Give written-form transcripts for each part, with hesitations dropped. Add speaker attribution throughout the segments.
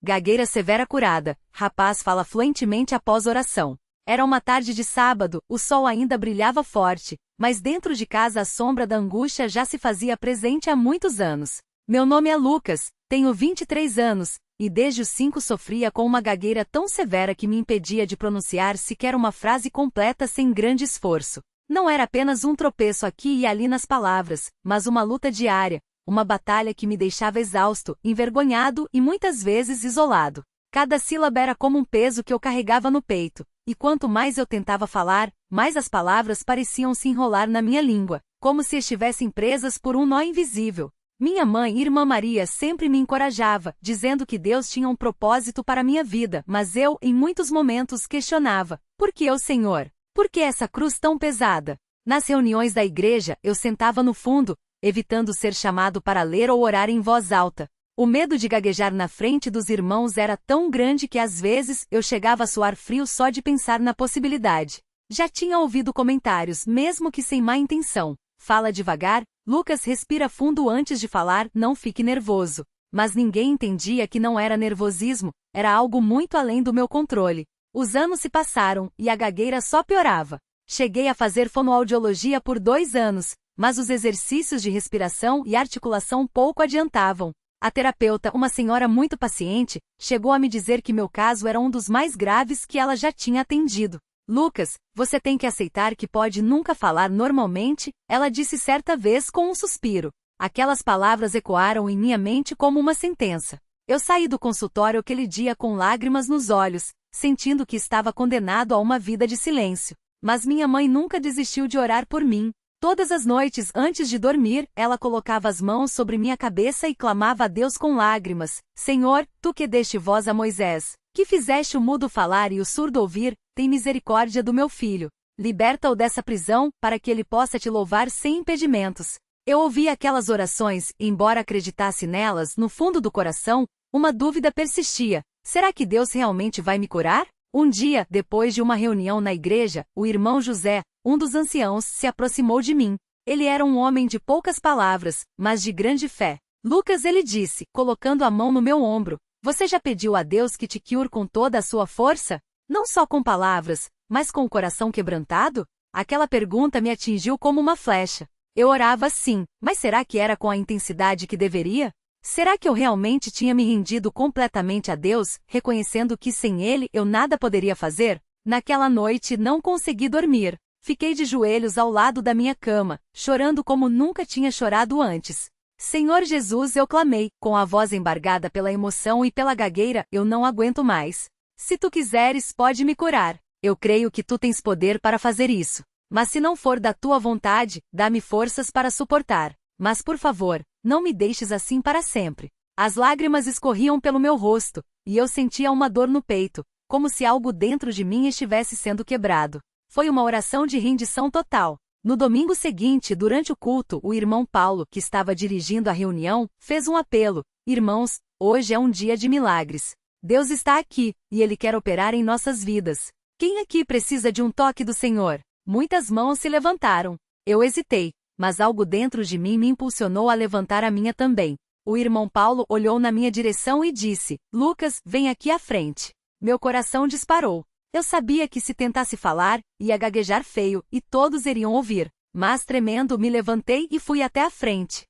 Speaker 1: Gagueira severa curada. Rapaz fala fluentemente após oração. Era uma tarde de sábado, o sol ainda brilhava forte, mas dentro de casa a sombra da angústia já se fazia presente há muitos anos. Meu nome é Lucas, tenho 23 anos, e desde os 5 sofria com uma gagueira tão severa que me impedia de pronunciar sequer uma frase completa sem grande esforço. Não era apenas um tropeço aqui e ali nas palavras, mas uma luta diária, uma batalha que me deixava exausto, envergonhado e muitas vezes isolado. Cada sílaba era como um peso que eu carregava no peito, e quanto mais eu tentava falar, mais as palavras pareciam se enrolar na minha língua, como se estivessem presas por um nó invisível. Minha mãe, Irmã Maria, sempre me encorajava, dizendo que Deus tinha um propósito para minha vida, mas eu, em muitos momentos, questionava: por que eu, Senhor? Por que essa cruz tão pesada? Nas reuniões da igreja, eu sentava no fundo, evitando ser chamado para ler ou orar em voz alta. O medo de gaguejar na frente dos irmãos era tão grande que às vezes eu chegava a suar frio só de pensar na possibilidade. Já tinha ouvido comentários, mesmo que sem má intenção. Fala devagar, Lucas, respira fundo antes de falar, não fique nervoso. Mas ninguém entendia que não era nervosismo, era algo muito além do meu controle. Os anos se passaram, e a gagueira só piorava. Cheguei a fazer fonoaudiologia por 2 anos, mas os exercícios de respiração e articulação pouco adiantavam. A terapeuta, uma senhora muito paciente, chegou a me dizer que meu caso era um dos mais graves que ela já tinha atendido. Lucas, você tem que aceitar que pode nunca falar normalmente, ela disse certa vez com um suspiro. Aquelas palavras ecoaram em minha mente como uma sentença. Eu saí do consultório aquele dia com lágrimas nos olhos, sentindo que estava condenado a uma vida de silêncio. Mas minha mãe nunca desistiu de orar por mim. Todas as noites, antes de dormir, ela colocava as mãos sobre minha cabeça e clamava a Deus com lágrimas: Senhor, tu que deste voz a Moisés, que fizeste o mudo falar e o surdo ouvir, tem misericórdia do meu filho. Liberta-o dessa prisão, para que ele possa te louvar sem impedimentos. Eu ouvi aquelas orações, e embora acreditasse nelas, no fundo do coração, uma dúvida persistia: será que Deus realmente vai me curar? Um dia, depois de uma reunião na igreja, o irmão José, um dos anciãos, se aproximou de mim. Ele era um homem de poucas palavras, mas de grande fé. Lucas, ele disse, colocando a mão no meu ombro, você já pediu a Deus que te cure com toda a sua força? Não só com palavras, mas com o coração quebrantado? Aquela pergunta me atingiu como uma flecha. Eu orava sim, mas será que era com a intensidade que deveria? Será que eu realmente tinha me rendido completamente a Deus, reconhecendo que sem Ele eu nada poderia fazer? Naquela noite não consegui dormir. Fiquei de joelhos ao lado da minha cama, chorando como nunca tinha chorado antes. Senhor Jesus, eu clamei, com a voz embargada pela emoção e pela gagueira, eu não aguento mais. Se tu quiseres, pode me curar. Eu creio que tu tens poder para fazer isso. Mas se não for da tua vontade, dá-me forças para suportar. Mas por favor, não me deixes assim para sempre. As lágrimas escorriam pelo meu rosto, e eu sentia uma dor no peito, como se algo dentro de mim estivesse sendo quebrado. Foi uma oração de rendição total. No domingo seguinte, durante o culto, o irmão Paulo, que estava dirigindo a reunião, fez um apelo: irmãos, hoje é um dia de milagres. Deus está aqui, e Ele quer operar em nossas vidas. Quem aqui precisa de um toque do Senhor? Muitas mãos se levantaram. Eu hesitei, mas algo dentro de mim me impulsionou a levantar a minha também. O irmão Paulo olhou na minha direção e disse: Lucas, vem aqui à frente. Meu coração disparou. Eu sabia que se tentasse falar, ia gaguejar feio, e todos iriam ouvir. Mas tremendo me levantei e fui até a frente.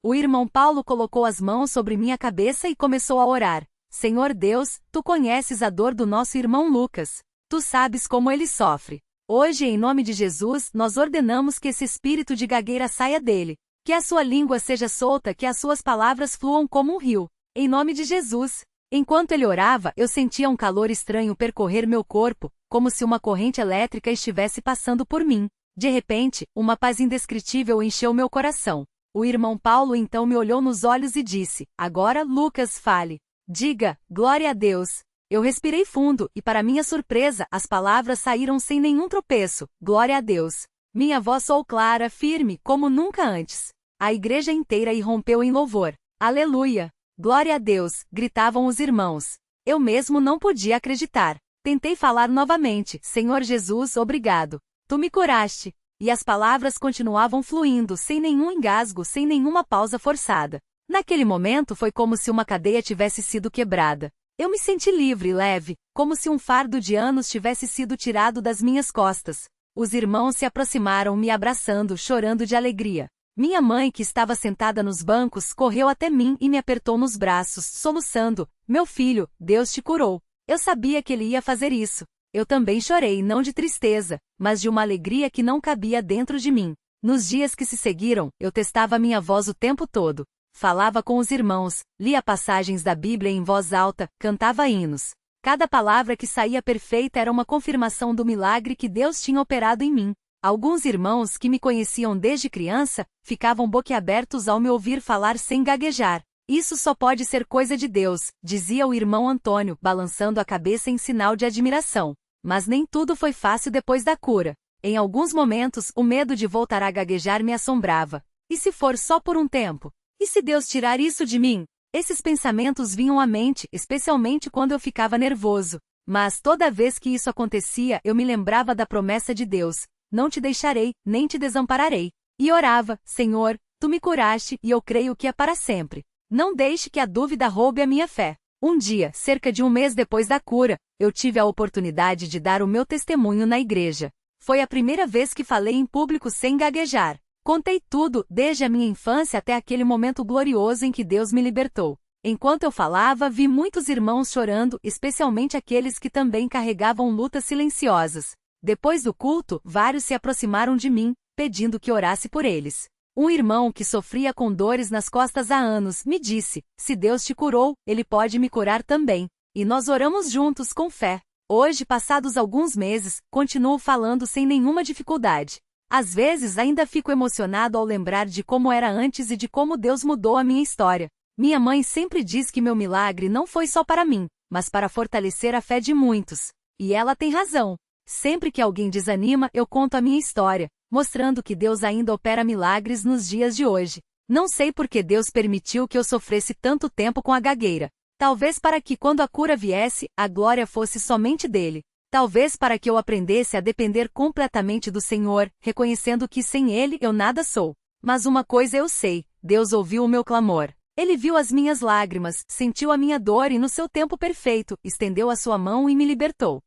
Speaker 1: O irmão Paulo colocou as mãos sobre minha cabeça e começou a orar. Senhor Deus, tu conheces a dor do nosso irmão Lucas. Tu sabes como ele sofre. Hoje, em nome de Jesus, nós ordenamos que esse espírito de gagueira saia dele. Que a sua língua seja solta, que as suas palavras fluam como um rio. Em nome de Jesus. Enquanto ele orava, eu sentia um calor estranho percorrer meu corpo, como se uma corrente elétrica estivesse passando por mim. De repente, uma paz indescritível encheu meu coração. O irmão Paulo então me olhou nos olhos e disse: agora, Lucas, fale. Diga, glória a Deus. Eu respirei fundo, e para minha surpresa, as palavras saíram sem nenhum tropeço. Glória a Deus. Minha voz soou clara, firme, como nunca antes. A igreja inteira irrompeu em louvor. Aleluia! Glória a Deus! Gritavam os irmãos. Eu mesmo não podia acreditar. Tentei falar novamente: Senhor Jesus, obrigado. Tu me curaste. E as palavras continuavam fluindo, sem nenhum engasgo, sem nenhuma pausa forçada. Naquele momento foi como se uma cadeia tivesse sido quebrada. Eu me senti livre e leve, como se um fardo de anos tivesse sido tirado das minhas costas. Os irmãos se aproximaram me abraçando, chorando de alegria. Minha mãe, que estava sentada nos bancos, correu até mim e me apertou nos braços, soluçando: "Meu filho, Deus te curou." Eu sabia que ele ia fazer isso. Eu também chorei, não de tristeza, mas de uma alegria que não cabia dentro de mim. Nos dias que se seguiram, eu testava minha voz o tempo todo. Falava com os irmãos, lia passagens da Bíblia em voz alta, cantava hinos. Cada palavra que saía perfeita era uma confirmação do milagre que Deus tinha operado em mim. Alguns irmãos que me conheciam desde criança, ficavam boquiabertos ao me ouvir falar sem gaguejar. "Isso só pode ser coisa de Deus", dizia o irmão Antônio, balançando a cabeça em sinal de admiração. Mas nem tudo foi fácil depois da cura. Em alguns momentos, o medo de voltar a gaguejar me assombrava. E se for só por um tempo? E se Deus tirar isso de mim? Esses pensamentos vinham à mente, especialmente quando eu ficava nervoso. Mas toda vez que isso acontecia, eu me lembrava da promessa de Deus: "Não te deixarei, nem te desampararei." E orava: "Senhor, tu me curaste e eu creio que é para sempre. Não deixe que a dúvida roube a minha fé." Um dia, cerca de um mês depois da cura, eu tive a oportunidade de dar o meu testemunho na igreja. Foi a primeira vez que falei em público sem gaguejar. Contei tudo, desde a minha infância até aquele momento glorioso em que Deus me libertou. Enquanto eu falava, vi muitos irmãos chorando, especialmente aqueles que também carregavam lutas silenciosas. Depois do culto, vários se aproximaram de mim, pedindo que orasse por eles. Um irmão que sofria com dores nas costas há anos me disse: "Se Deus te curou, Ele pode me curar também." E nós oramos juntos com fé. Hoje, passados alguns meses, continuo falando sem nenhuma dificuldade. Às vezes ainda fico emocionado ao lembrar de como era antes e de como Deus mudou a minha história. Minha mãe sempre diz que meu milagre não foi só para mim, mas para fortalecer a fé de muitos. E ela tem razão. Sempre que alguém desanima, eu conto a minha história, mostrando que Deus ainda opera milagres nos dias de hoje. Não sei por que Deus permitiu que eu sofresse tanto tempo com a gagueira. Talvez para que, quando a cura viesse, a glória fosse somente dele. Talvez para que eu aprendesse a depender completamente do Senhor, reconhecendo que sem Ele eu nada sou. Mas uma coisa eu sei: Deus ouviu o meu clamor. Ele viu as minhas lágrimas, sentiu a minha dor e no seu tempo perfeito, estendeu a sua mão e me libertou.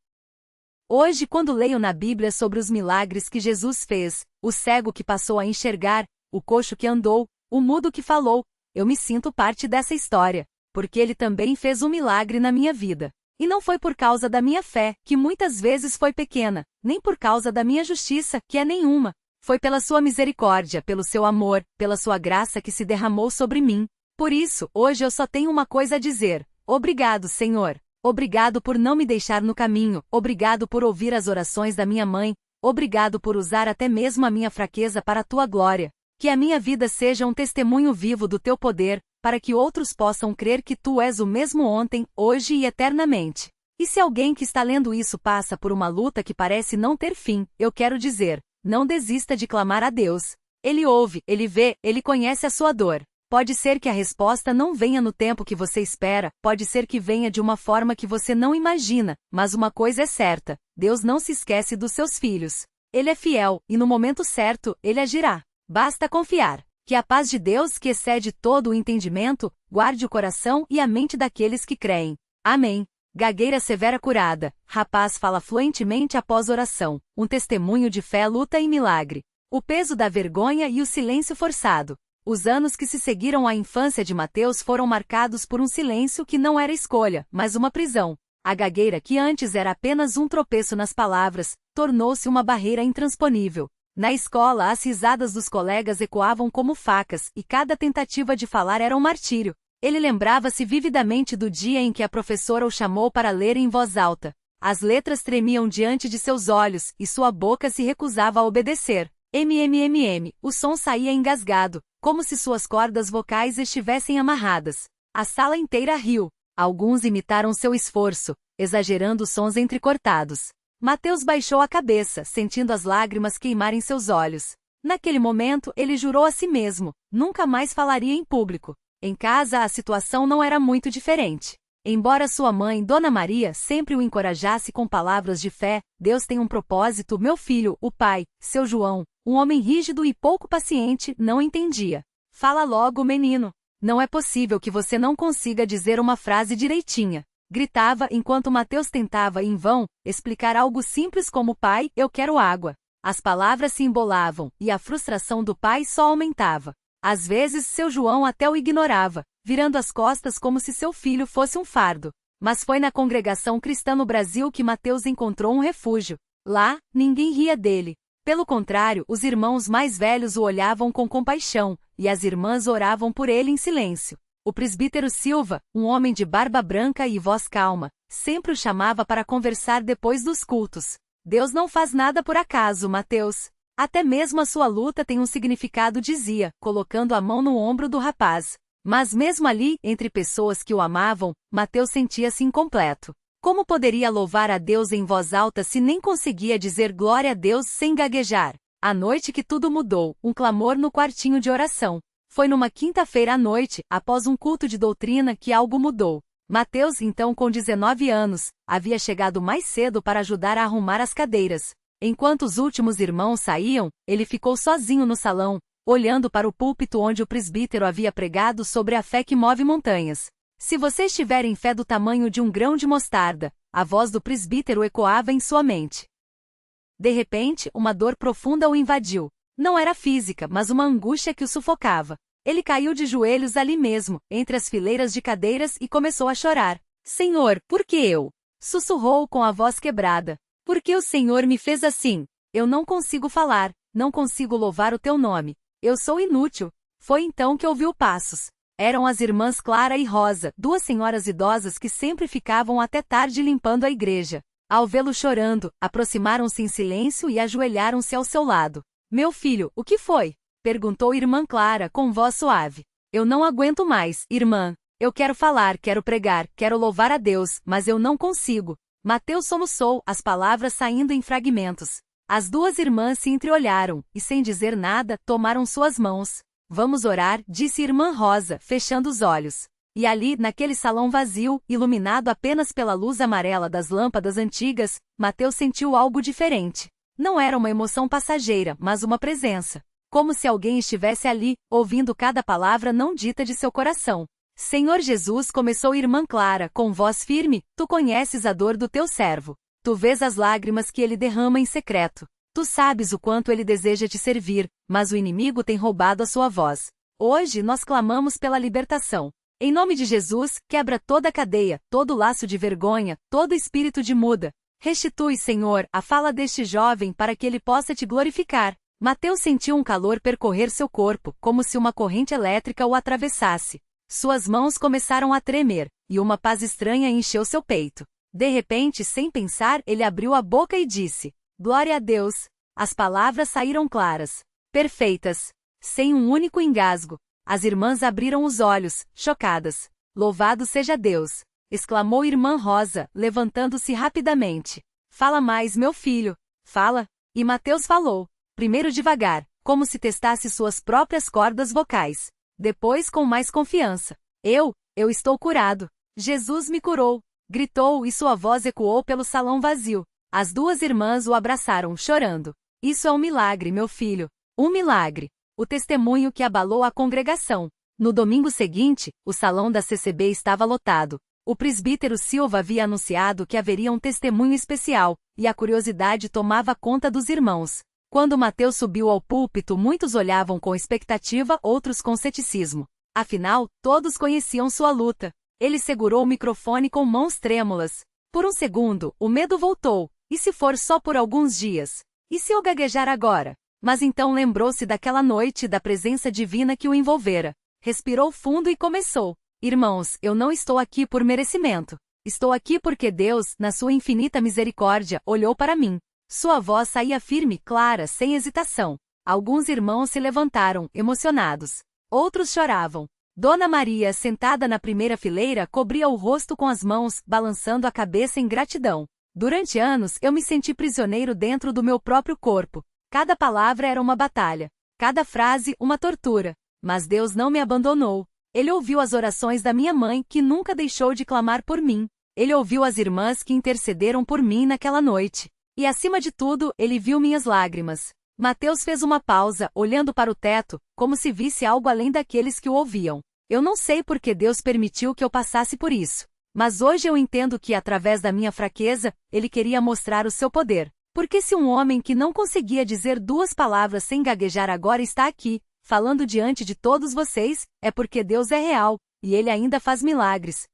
Speaker 1: Hoje, quando leio na Bíblia sobre os milagres que Jesus fez, o cego que passou a enxergar, o coxo que andou, o mudo que falou, eu me sinto parte dessa história, porque Ele também fez um milagre na minha vida. E não foi por causa da minha fé, que muitas vezes foi pequena, nem por causa da minha justiça, que é nenhuma. Foi pela sua misericórdia, pelo seu amor, pela sua graça que se derramou sobre mim. Por isso, hoje eu só tenho uma coisa a dizer: obrigado, Senhor. Obrigado por não me deixar no caminho, obrigado por ouvir as orações da minha mãe, obrigado por usar até mesmo a minha fraqueza para a tua glória. Que a minha vida seja um testemunho vivo do teu poder, para que outros possam crer que tu és o mesmo ontem, hoje e eternamente. E se alguém que está lendo isso passa por uma luta que parece não ter fim, eu quero dizer: não desista de clamar a Deus. Ele ouve, Ele vê, Ele conhece a sua dor. Pode ser que a resposta não venha no tempo que você espera, pode ser que venha de uma forma que você não imagina, mas uma coisa é certa: Deus não se esquece dos seus filhos. Ele é fiel, e no momento certo, Ele agirá. Basta confiar. Que a paz de Deus, que excede todo o entendimento, guarde o coração e a mente daqueles que creem. Amém. Gagueira severa curada. Rapaz fala fluentemente após oração. Um testemunho de fé, luta e milagre. O peso da vergonha e o silêncio forçado. Os anos que se seguiram à infância de Mateus foram marcados por um silêncio que não era escolha, mas uma prisão. A gagueira, que antes era apenas um tropeço nas palavras, tornou-se uma barreira intransponível. Na escola, as risadas dos colegas ecoavam como facas, e cada tentativa de falar era um martírio. Ele lembrava-se vividamente do dia em que a professora o chamou para ler em voz alta. As letras tremiam diante de seus olhos, e sua boca se recusava a obedecer. O som saía engasgado, como se suas cordas vocais estivessem amarradas. A sala inteira riu. Alguns imitaram seu esforço, exagerando os sons entrecortados. Mateus baixou a cabeça, sentindo as lágrimas queimarem seus olhos. Naquele momento, ele jurou a si mesmo: nunca mais falaria em público. Em casa, a situação não era muito diferente. Embora sua mãe, Dona Maria, sempre o encorajasse com palavras de fé: Deus tem um propósito, meu filho, o pai, seu João, um homem rígido e pouco paciente, não entendia. Fala logo, menino. Não é possível que você não consiga dizer uma frase direitinha. Gritava enquanto Mateus tentava, em vão, explicar algo simples como pai, eu quero água. As palavras se embolavam, e a frustração do pai só aumentava. Às vezes, seu João até o ignorava, virando as costas como se seu filho fosse um fardo. Mas foi na congregação cristã no Brasil que Mateus encontrou um refúgio. Lá, ninguém ria dele. Pelo contrário, os irmãos mais velhos o olhavam com compaixão, e as irmãs oravam por ele em silêncio. O presbítero Silva, um homem de barba branca e voz calma, sempre o chamava para conversar depois dos cultos. Deus não faz nada por acaso, Mateus. Até mesmo a sua luta tem um significado, dizia, colocando a mão no ombro do rapaz. Mas mesmo ali, entre pessoas que o amavam, Mateus sentia-se incompleto. Como poderia louvar a Deus em voz alta se nem conseguia dizer glória a Deus sem gaguejar? À noite que tudo mudou, um clamor no quartinho de oração. Foi numa quinta-feira à noite, após um culto de doutrina, que algo mudou. Mateus, então com 19 anos, havia chegado mais cedo para ajudar a arrumar as cadeiras. Enquanto os últimos irmãos saíam, ele ficou sozinho no salão, olhando para o púlpito onde o presbítero havia pregado sobre a fé que move montanhas. Se vocês tiverem fé do tamanho de um grão de mostarda, a voz do presbítero ecoava em sua mente. De repente, uma dor profunda o invadiu. Não era física, mas uma angústia que o sufocava. Ele caiu de joelhos ali mesmo, entre as fileiras de cadeiras e começou a chorar. Senhor, por que eu? Sussurrou com a voz quebrada. Por que o Senhor me fez assim? Eu não consigo falar, não consigo louvar o teu nome. Eu sou inútil. Foi então que ouviu passos. Eram as irmãs Clara e Rosa, duas senhoras idosas que sempre ficavam até tarde limpando a igreja. Ao vê-lo chorando, aproximaram-se em silêncio e ajoelharam-se ao seu lado. Meu filho, o que foi? Perguntou irmã Clara com voz suave. Eu não aguento mais, irmã. Eu quero falar, quero pregar, quero louvar a Deus, mas eu não consigo. Mateus soluçou, as palavras saindo em fragmentos. As duas irmãs se entreolharam, e sem dizer nada, tomaram suas mãos. Vamos orar, disse irmã Rosa, fechando os olhos. E ali, naquele salão vazio, iluminado apenas pela luz amarela das lâmpadas antigas, Mateus sentiu algo diferente. Não era uma emoção passageira, mas uma presença. Como se alguém estivesse ali, ouvindo cada palavra não dita de seu coração. Senhor Jesus, começou irmã Clara, com voz firme, tu conheces a dor do teu servo. Tu vês as lágrimas que ele derrama em secreto. Tu sabes o quanto ele deseja te servir, mas o inimigo tem roubado a sua voz. Hoje nós clamamos pela libertação. Em nome de Jesus, quebra toda a cadeia, todo laço de vergonha, todo espírito de muda. Restitui, Senhor, a fala deste jovem para que ele possa te glorificar. Mateus sentiu um calor percorrer seu corpo, como se uma corrente elétrica o atravessasse. Suas mãos começaram a tremer, e uma paz estranha encheu seu peito. De repente, sem pensar, ele abriu a boca e disse: Glória a Deus! As palavras saíram claras, perfeitas, sem um único engasgo. As irmãs abriram os olhos, chocadas. Louvado seja Deus! Exclamou irmã Rosa, levantando-se rapidamente. Fala mais, meu filho. Fala. E Mateus falou. Primeiro devagar, como se testasse suas próprias cordas vocais. Depois com mais confiança. Eu estou curado. Jesus me curou. Gritou e sua voz ecoou pelo salão vazio. As duas irmãs o abraçaram, chorando. Isso é um milagre, meu filho. Um milagre. O testemunho que abalou a congregação. No domingo seguinte, o salão da CCB estava lotado. O presbítero Silva havia anunciado que haveria um testemunho especial, e a curiosidade tomava conta dos irmãos. Quando Mateus subiu ao púlpito, muitos olhavam com expectativa, outros com ceticismo. Afinal, todos conheciam sua luta. Ele segurou o microfone com mãos trêmulas. Por um segundo, o medo voltou. E se for só por alguns dias? E se eu gaguejar agora? Mas então lembrou-se daquela noite e da presença divina que o envolvera. Respirou fundo e começou. Irmãos, eu não estou aqui por merecimento. Estou aqui porque Deus, na sua infinita misericórdia, olhou para mim. Sua voz saía firme, clara, sem hesitação. Alguns irmãos se levantaram, emocionados. Outros choravam. Dona Maria, sentada na primeira fileira, cobria o rosto com as mãos, balançando a cabeça em gratidão. Durante anos, eu me senti prisioneiro dentro do meu próprio corpo. Cada palavra era uma batalha. Cada frase, uma tortura. Mas Deus não me abandonou. Ele ouviu as orações da minha mãe, que nunca deixou de clamar por mim. Ele ouviu as irmãs que intercederam por mim naquela noite. E acima de tudo, ele viu minhas lágrimas. Mateus fez uma pausa, olhando para o teto, como se visse algo além daqueles que o ouviam. Eu não sei por que Deus permitiu que eu passasse por isso. Mas hoje eu entendo que, através da minha fraqueza, Ele queria mostrar o seu poder. Porque se um homem que não conseguia dizer 2 palavras sem gaguejar agora está aqui, falando diante de todos vocês, é porque Deus é real, e Ele ainda faz milagres.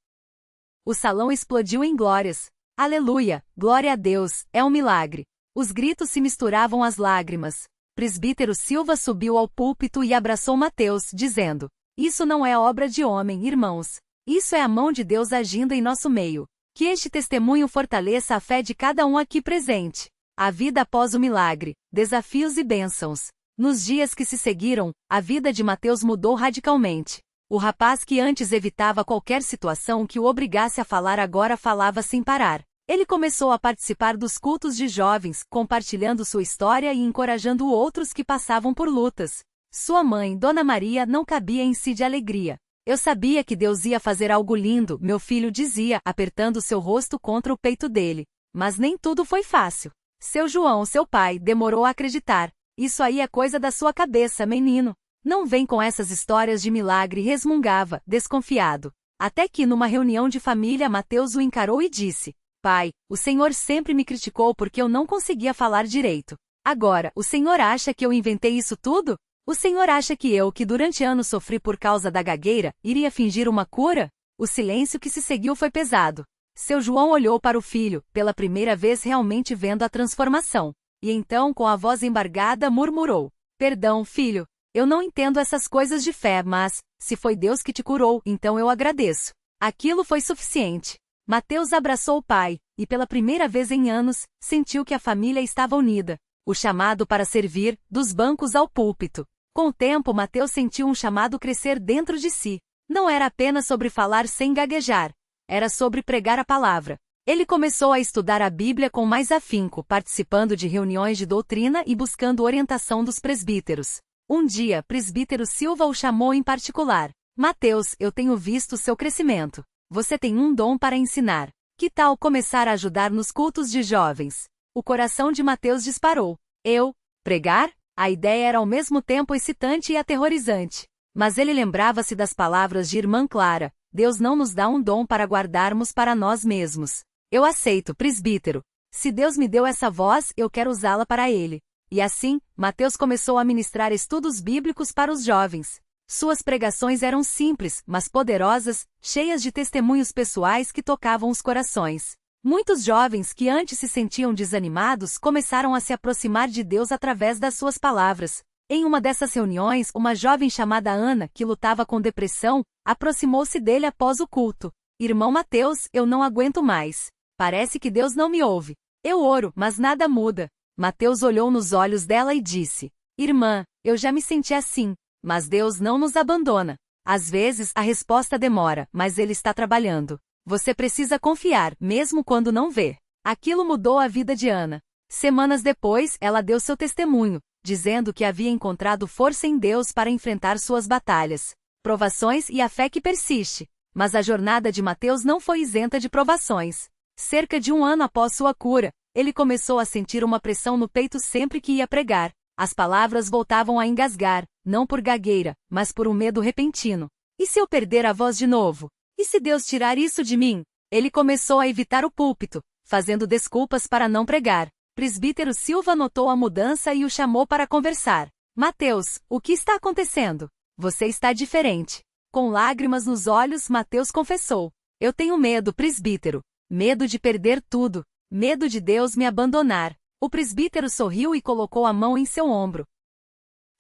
Speaker 1: O salão explodiu em glórias. Aleluia, glória a Deus, é um milagre. Os gritos se misturavam às lágrimas. Presbítero Silva subiu ao púlpito e abraçou Mateus, dizendo: Isso não é obra de homem, irmãos. Isso é a mão de Deus agindo em nosso meio. Que este testemunho fortaleça a fé de cada um aqui presente. A vida após o milagre, desafios e bênçãos. Nos dias que se seguiram, a vida de Mateus mudou radicalmente. O rapaz que antes evitava qualquer situação que o obrigasse a falar agora falava sem parar. Ele começou a participar dos cultos de jovens, compartilhando sua história e encorajando outros que passavam por lutas. Sua mãe, Dona Maria, não cabia em si de alegria. Eu sabia que Deus ia fazer algo lindo, meu filho dizia, apertando seu rosto contra o peito dele. Mas nem tudo foi fácil. Seu João, seu pai, demorou a acreditar. Isso aí é coisa da sua cabeça, menino. Não vem com essas histórias de milagre, resmungava, desconfiado. Até que numa reunião de família Mateus o encarou e disse: Pai, o Senhor sempre me criticou porque eu não conseguia falar direito. Agora, o Senhor acha que eu inventei isso tudo? O Senhor acha que eu, que durante anos sofri por causa da gagueira, iria fingir uma cura? O silêncio que se seguiu foi pesado. Seu João olhou para o filho, pela primeira vez realmente vendo a transformação. E então, com a voz embargada, murmurou: Perdão, filho. Eu não entendo essas coisas de fé, mas, se foi Deus que te curou, então eu agradeço. Aquilo foi suficiente. Mateus abraçou o pai, e pela primeira vez em anos, sentiu que a família estava unida. O chamado para servir, dos bancos ao púlpito. Com o tempo, Mateus sentiu um chamado crescer dentro de si. Não era apenas sobre falar sem gaguejar. Era sobre pregar a palavra. Ele começou a estudar a Bíblia com mais afinco, participando de reuniões de doutrina e buscando orientação dos presbíteros. Um dia, presbítero Silva o chamou em particular. Mateus, eu tenho visto seu crescimento. Você tem um dom para ensinar. Que tal começar a ajudar nos cultos de jovens? O coração de Mateus disparou. Eu? Pregar? A ideia era ao mesmo tempo excitante e aterrorizante. Mas ele lembrava-se das palavras de irmã Clara: Deus não nos dá um dom para guardarmos para nós mesmos. Eu aceito, presbítero. Se Deus me deu essa voz, eu quero usá-la para Ele. E assim, Mateus começou a ministrar estudos bíblicos para os jovens. Suas pregações eram simples, mas poderosas, cheias de testemunhos pessoais que tocavam os corações. Muitos jovens que antes se sentiam desanimados começaram a se aproximar de Deus através das suas palavras. Em uma dessas reuniões, uma jovem chamada Ana, que lutava com depressão, aproximou-se dele após o culto. Irmão Mateus, eu não aguento mais. Parece que Deus não me ouve. Eu oro, mas nada muda. Mateus olhou nos olhos dela e disse: Irmã, eu já me senti assim, mas Deus não nos abandona. Às vezes a resposta demora, mas Ele está trabalhando. Você precisa confiar, mesmo quando não vê. Aquilo mudou a vida de Ana. Semanas depois, ela deu seu testemunho, dizendo que havia encontrado força em Deus para enfrentar suas batalhas, provações e a fé que persiste. Mas a jornada de Mateus não foi isenta de provações. Cerca de um ano após sua cura, ele começou a sentir uma pressão no peito sempre que ia pregar. As palavras voltavam a engasgar, não por gagueira, mas por um medo repentino. E se eu perder a voz de novo? E se Deus tirar isso de mim? Ele começou a evitar o púlpito, fazendo desculpas para não pregar. Presbítero Silva notou a mudança e o chamou para conversar. Mateus, o que está acontecendo? Você está diferente. Com lágrimas nos olhos, Mateus confessou: Eu tenho medo, presbítero. Medo de perder tudo. Medo de Deus me abandonar. O presbítero sorriu e colocou a mão em seu ombro.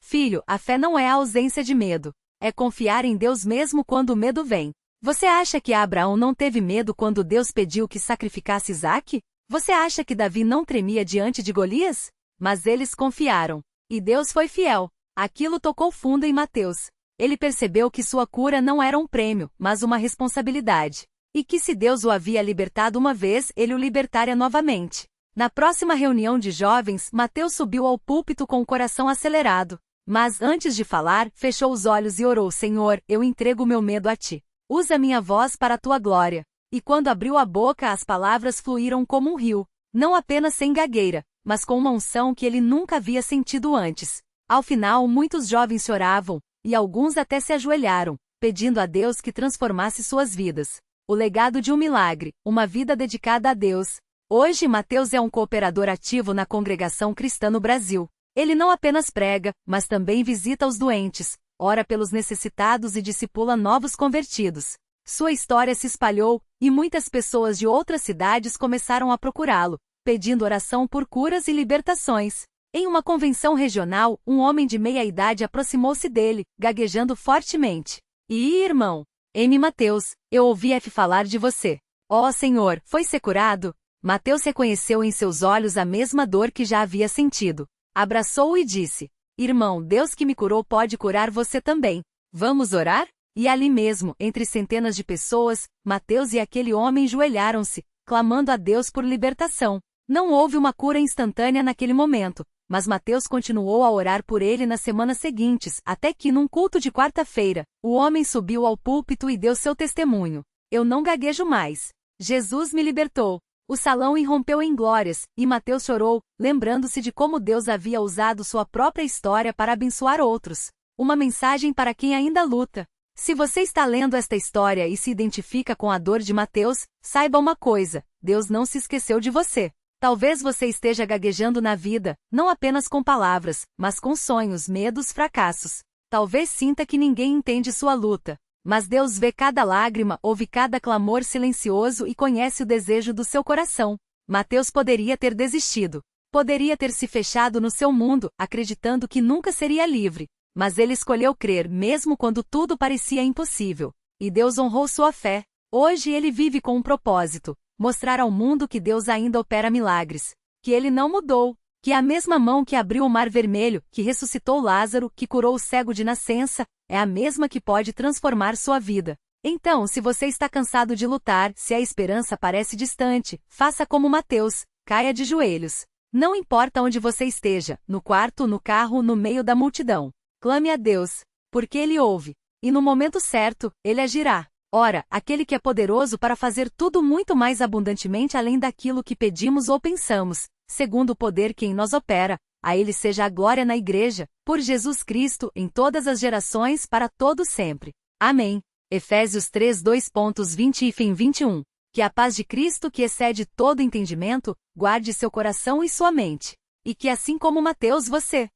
Speaker 1: Filho, a fé não é a ausência de medo. É confiar em Deus mesmo quando o medo vem. Você acha que Abraão não teve medo quando Deus pediu que sacrificasse Isaque? Você acha que Davi não tremia diante de Golias? Mas eles confiaram. E Deus foi fiel. Aquilo tocou fundo em Mateus. Ele percebeu que sua cura não era um prêmio, mas uma responsabilidade. E que se Deus o havia libertado uma vez, ele o libertaria novamente. Na próxima reunião de jovens, Mateus subiu ao púlpito com o coração acelerado. Mas antes de falar, fechou os olhos e orou: Senhor, eu entrego o meu medo a Ti. Usa minha voz para a Tua glória. E quando abriu a boca, as palavras fluíram como um rio. Não apenas sem gagueira, mas com uma unção que ele nunca havia sentido antes. Ao final, muitos jovens choravam, e alguns até se ajoelharam, pedindo a Deus que transformasse suas vidas. O legado de um milagre, uma vida dedicada a Deus. Hoje Mateus é um cooperador ativo na congregação cristã no Brasil. Ele não apenas prega, mas também visita os doentes, ora pelos necessitados e discipula novos convertidos. Sua história se espalhou, e muitas pessoas de outras cidades começaram a procurá-lo, pedindo oração por curas e libertações. Em uma convenção regional, um homem de meia-idade aproximou-se dele, gaguejando fortemente. Irmão, M. Mateus, eu ouvi falar de você. Ó Senhor, foi ser curado? Mateus reconheceu em seus olhos a mesma dor que já havia sentido. Abraçou-o e disse: Irmão, Deus que me curou pode curar você também. Vamos orar? E ali mesmo, entre centenas de pessoas, Mateus e aquele homem joelharam-se, clamando a Deus por libertação. Não houve uma cura instantânea naquele momento, mas Mateus continuou a orar por ele nas semanas seguintes, até que, num culto de quarta-feira, o homem subiu ao púlpito e deu seu testemunho. Eu não gaguejo mais. Jesus me libertou. O salão irrompeu em glórias, e Mateus chorou, lembrando-se de como Deus havia usado sua própria história para abençoar outros. Uma mensagem para quem ainda luta. Se você está lendo esta história e se identifica com a dor de Mateus, saiba uma coisa: Deus não se esqueceu de você. Talvez você esteja gaguejando na vida, não apenas com palavras, mas com sonhos, medos, fracassos. Talvez sinta que ninguém entende sua luta. Mas Deus vê cada lágrima, ouve cada clamor silencioso e conhece o desejo do seu coração. Mateus poderia ter desistido. Poderia ter se fechado no seu mundo, acreditando que nunca seria livre. Mas ele escolheu crer mesmo quando tudo parecia impossível. E Deus honrou sua fé. Hoje ele vive com um propósito: mostrar ao mundo que Deus ainda opera milagres. Que ele não mudou. Que a mesma mão que abriu o Mar Vermelho, que ressuscitou Lázaro, que curou o cego de nascença, é a mesma que pode transformar sua vida. Então, se você está cansado de lutar, se a esperança parece distante, faça como Mateus, caia de joelhos. Não importa onde você esteja, no quarto, no carro, no meio da multidão. Clame a Deus, porque Ele ouve. E no momento certo, Ele agirá. Ora, aquele que é poderoso para fazer tudo muito mais abundantemente além daquilo que pedimos ou pensamos, segundo o poder que em nós opera, a Ele seja a glória na Igreja, por Jesus Cristo, em todas as gerações, para todo sempre. Amém. Efésios 3, 2.20 e 21. Que a paz de Cristo, que excede todo entendimento, guarde seu coração e sua mente. E que assim como Mateus você